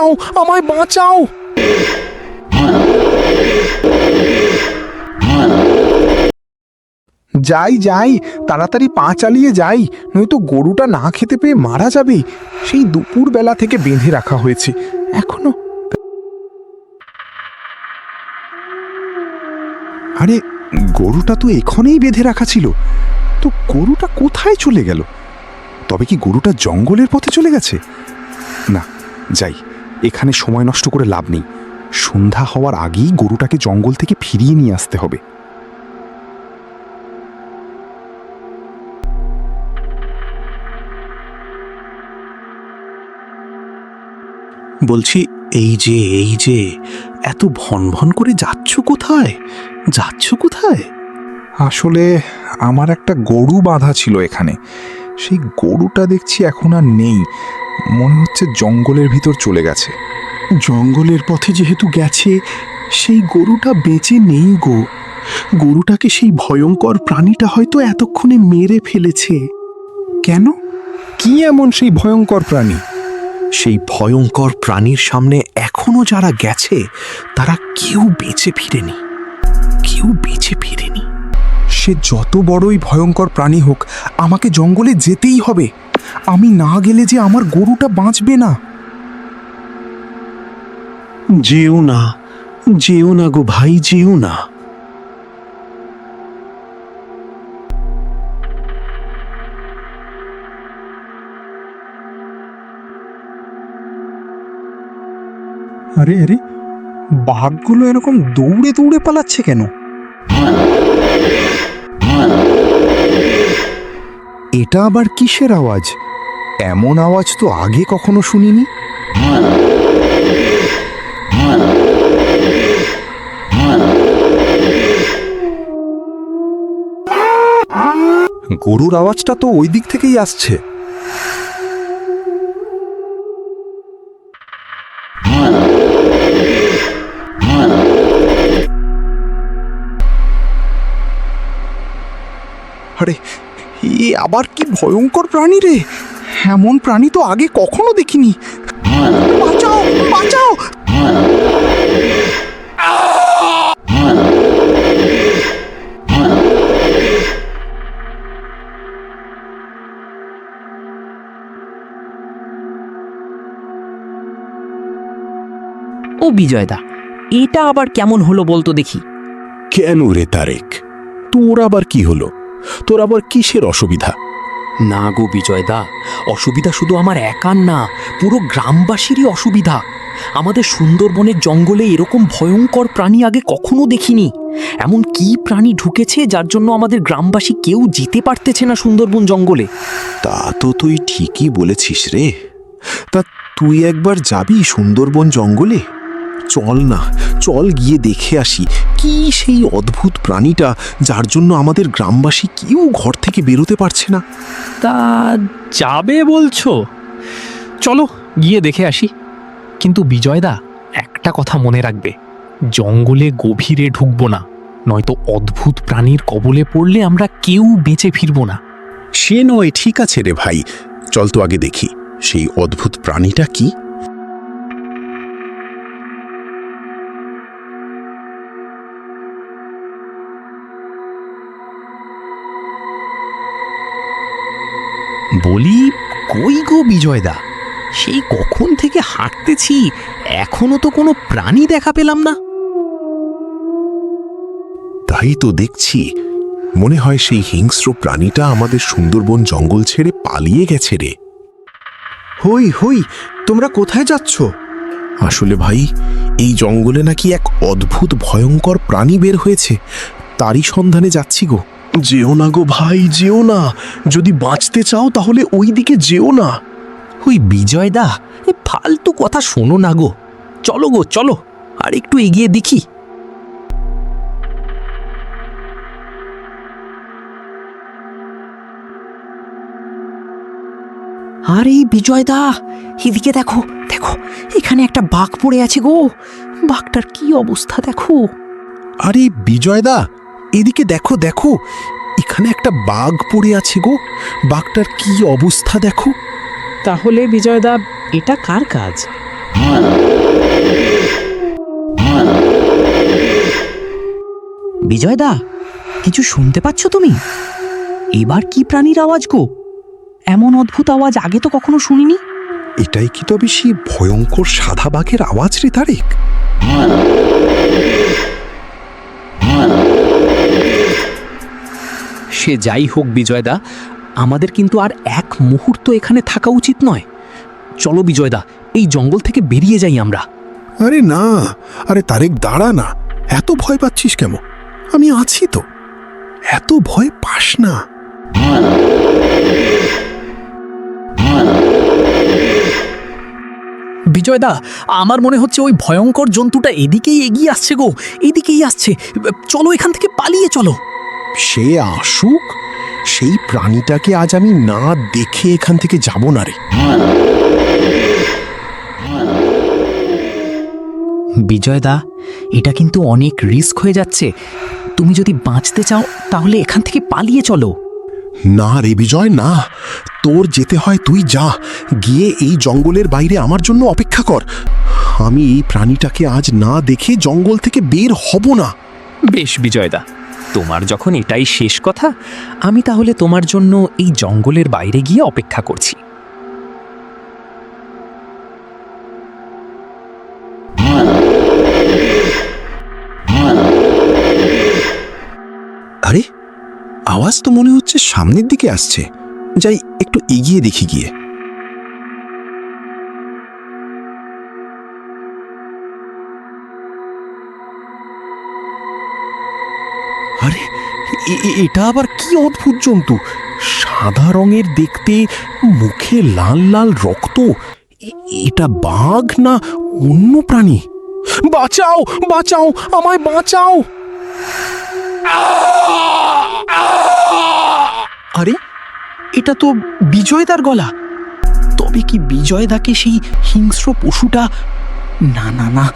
বাঁচাও, আমায় বাঁচাও। যাই যাই, তাড়াতাড়ি পা চালিয়ে যাই, নয়তো গরুটা না খেতে পেয়ে মারা যাবে। সেই দুপুর বেলা থেকে বেঁধে রাখা হয়েছে, এখনো। আরে, গরুটা তো এখানেই বেঁধে রাখা ছিল, তো গরুটা কোথায় চলে গেল? তবে কি গরুটা জঙ্গলের পথে চলে গেছে? না, যাই, এখানে সময় নষ্ট করে লাভ নেই। সন্ধ্যা হওয়ার আগেই গরুটাকে জঙ্গল থেকে ফিরিয়ে নিয়ে আসতে হবে। বলছি, এই যে এত ভন ভন করে যাচ্ছ কোথায়? আসলে আমার একটা গরু বাঁধা ছিল এখানে, সেই গরুটা দেখছি এখন আর নেই। মনে হচ্ছে জঙ্গলের ভিতর চলে গেছে। জঙ্গলের পথে যেহেতু গেছে, সেই গরুটা বেঁচে নেই গো। গরুটাকে সেই ভয়ঙ্কর প্রাণীটা হয়তো এতক্ষণে মেরে ফেলেছে। কেন? কি এমন সেই ভয়ঙ্কর প্রাণী? সেই ভয়ঙ্কর প্রাণীর সামনে এখনো যারা গেছে তারা কেউ বেঁচে ফিরেনি। সে যত বড়ই ভয়ঙ্কর প্রাণী হোক, আমাকে জঙ্গলে যেতেই হবে। আমি না গেলে যে আমার গরুটা বাঁচবে না। যেও না গো ভাই, যেও না। আরে আরে, বাঘগুলো এরকম দৌড়ে দৌড়ে পালাচ্ছে কেন? এটা আবার কিসের আওয়াজ? এমন আওয়াজ তো আগে কখনো শুনিনি। গরুর আওয়াজটা তো ওই দিক থেকেই আসছে। আরে, এ আবার কি ভয়ঙ্কর প্রাণী রে! এমন প্রাণী তো আগে কখনো দেখিনি। বাঁচাও, বাঁচাও! ও বিজয়দা, এটা আবার কেমন হলো বলতো দেখি। কেন রে তারেক, তোর আবার কি হলো? তোর আবার কিসের অসুবিধা? না গো বিজয়দা, অসুবিধা শুধু আমার একার না, পুরো গ্রামবাসীরই অসুবিধা। আমাদের সুন্দরবনের জঙ্গলে এরকম ভয়ঙ্কর প্রাণী আগে কখনো দেখিনি। এমন কি প্রাণী ঢুকেছে যার জন্য আমাদের গ্রামবাসী কেউ যেতে পারতেছে না সুন্দরবন জঙ্গলে। তা তো তুই ঠিকই বলেছিস রে। তা তুই একবার যাবি সুন্দরবন জঙ্গলে? চল গিয়ে দেখে আসি কি সেই অদ্ভুত প্রাণীটা যার জন্য আমাদের গ্রামবাসী কেউ ঘর থেকে বেরোতে পারছে না। তা যাবে বলছো? চলো গিয়ে দেখে আসি। কিন্তু বিজয়দা, একটা কথা মনে রাখবে, জঙ্গলে গভীরে ঢুকবো না, নয়তো অদ্ভুত প্রাণীর কবলে পড়লে আমরা কেউ বেঁচে ফিরবো না। সে নয়, ঠিক আছে রে ভাই, চল তো আগে দেখি সেই অদ্ভুত প্রাণীটা কি। বলি, কই গো বিজয়দা, সেই কখন থেকে হাঁটতেছি, এখনো তো কোনো প্রাণী দেখা পেলাম না। তাই তো দেখছি, মনে হয় সেই হিংস্র প্রাণীটা আমাদের সুন্দরবন জঙ্গল ছেড়ে পালিয়ে গেছে রে। হই, তোমরা কোথায় যাচ্ছ? আসলে ভাই, এই জঙ্গলে নাকি এক অদ্ভুত ভয়ঙ্কর প্রাণী বের হয়েছে, তারই সন্ধানে যাচ্ছি গো। যেও না গো ভাই, যেও না। যদি বাঁচতে চাও তাহলে ওই দিকে যেও না। ওই বিজয়দা, এ ফালতু কথা শোনো না গো। চলো আর একটু এগিয়ে দেখি। আরে বিজয়দা, এদিকে দেখো, এখানে একটা বাঘ পড়ে আছে গো। বাঘটার কি অবস্থা দেখো। আরে বিজয়দা, এদিকে দেখো, এখানে একটা বাঘ পড়ে আছে গো। বাঘটার কি অবস্থা দেখো। তাহলে বিজয়দা, এটা কার কাজ? বিজয়দা, কিছু শুনতে পাচ্ছ তুমি? এবার কি প্রাণীর আওয়াজ গো? এমন অদ্ভুত আওয়াজ আগে তো কখনো শুনিনি। এটাই কি তবে সেই ভয়ঙ্কর সাদা বাঘের আওয়াজ রে তারেক? সে যাই হোক বিজয়দা, আমাদের কিন্তু আর এক মুহূর্ত এখানে থাকা উচিত নয়। চলো বিজয়দা, এই জঙ্গল থেকে বেরিয়ে যাই আমরা। আরে না, আরে তারেক দাঁড়া না, এত ভয় পাচ্ছিস কেন? আমি আছি তো, এত ভয় পাস না। বিজয়দা, আমার মনে হচ্ছে ওই ভয়ঙ্কর জন্তুটা এদিকেই এগিয়ে আসছে গো, এদিকেই আসছে। চলো এখান থেকে পালিয়ে চলো। সে আসুক, সেই প্রাণীটাকে আজ আমি না দেখে এখান থেকে যাব না রে। বিজয়দা, এটা কিন্তু অনেক রিস্ক হয়ে যাচ্ছে। তুমি যদি বাঁচতে চাও তাহলে এখান থেকে পালিয়ে চলো। না রে বিজয়, না, তোর যেতে হয় তুই যা, গিয়ে এই জঙ্গলের বাইরে আমার জন্য অপেক্ষা কর। আমি এই প্রাণীটাকে আজ না দেখে জঙ্গল থেকে বের হব না। বেশ বিজয়দা, তোমার যখন এটাই শেষ কথা, আমি তাহলে তোমার জন্য এই জঙ্গলের বাইরে গিয়ে অপেক্ষা করছি। আরে, আওয়াজ তো মনে হচ্ছে সামনের দিকে আসছে। যাই একটু এগিয়ে দেখি গিয়ে। আরে, এটা আবার কি অদ্ভুত জন্তু? সাদা রঙের দেখতে, মুখে লাল লাল রক্ত। এটা বাঘ না অন্য প্রাণী? বাঁচাও, বাঁচাও, আমায় বাঁচাও! আরে, এটা তো বিজয়দার গলা। তবে কি বিজয়দাকে সেই হিংস্র পশুটা? না না না,